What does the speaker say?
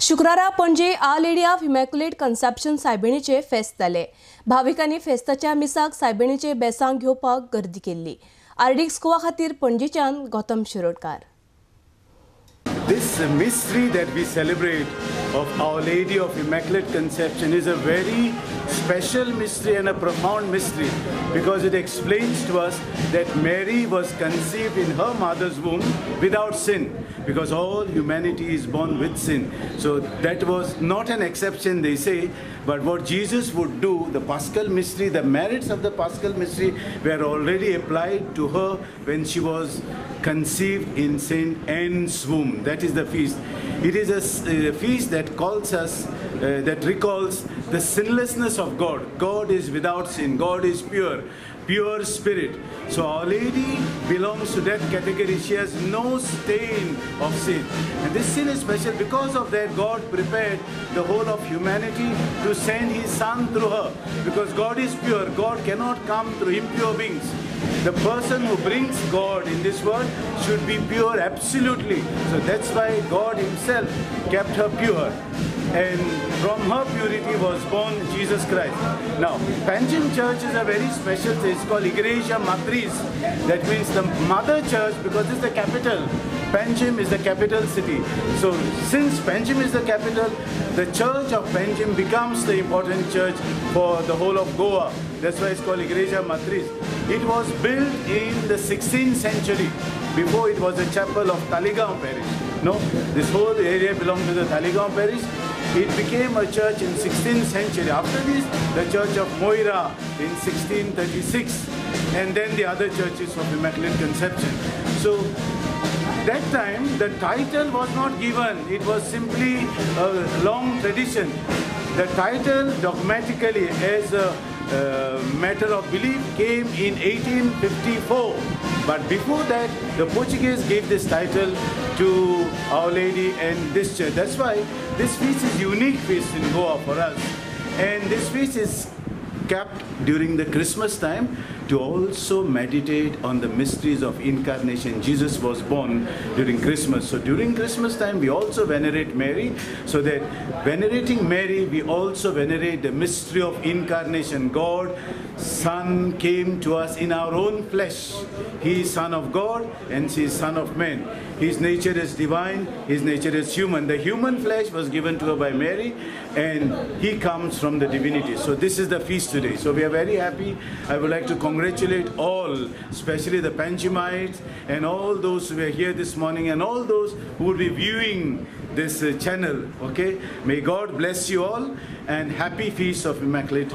शुक्रारा पणजे आ lady of immaculate conception सायबिणीचे फेस्त जाले. भाविकांनी फेस्ताच्या मिसाक सायबिणीचे बेसांग घेवपाक गर्दी केल्ली. आर्डिक्स गोवा खातीर पणजेच्यान Gautam Shirodkar. This mystery that we celebrate of Our Lady of Immaculate Conception is a very special mystery and a profound mystery, because it explains to us that Mary was conceived in her mother's womb without sin, because all humanity is born with sin. So that was not an exception, they say, but what Jesus would do, the Paschal mystery, the merits of the Paschal mystery were already applied to her when she was conceived in Saint Anne's womb. That is the feast. It is a feast that calls us, that recalls the sinlessness of God. God is without sin. God is pure, pure spirit. So Our Lady belongs to that category. She has no stain of sin. And this sin is special because of that God prepared the whole of humanity to send His Son through her. Because God is pure. God cannot come through impure beings. The person who brings God in this world should be pure absolutely. So that's why God Himself kept her pure. And from her purity was born Jesus Christ. Now, Panjim Church is a very special thing. It's called Igreja Matriz. That means the mother church, because it's the capital. Panjim is the capital city. So since Panjim is the capital, the church of Panjim becomes the important church for the whole of Goa. That's why it's called Igreja Matriz. It was built in the 16th century. Before it was a chapel of Taligaon parish. No, this whole area belonged to the Taligaon parish. It became a church in 16th century. After this, the church of Moira in 1636, and then the other churches of Immaculate Conception. So that time the title was not given. It was simply a long tradition. The title dogmatically as a matter of belief came in 1854. But before that, the Portuguese gave this title to Our Lady and this church. That's why this feast is unique feast in Goa for us. And this feast is kept during the Christmas time to also meditate on the mysteries of incarnation. Jesus was born during Christmas. So during Christmas time, we also venerate Mary. So that venerating Mary, we also venerate the mystery of incarnation. God, Son came to us in our own flesh. He is Son of God and she is Son of man. His nature is divine, His nature is human. The human flesh was given to her by Mary, and He comes from the divinity. So this is the feast today. So we are very happy. I would like to congratulate all, especially the Panjimites and all those who are here this morning and all those who will be viewing this channel. Okay, may God bless you all and happy feast of Immaculate.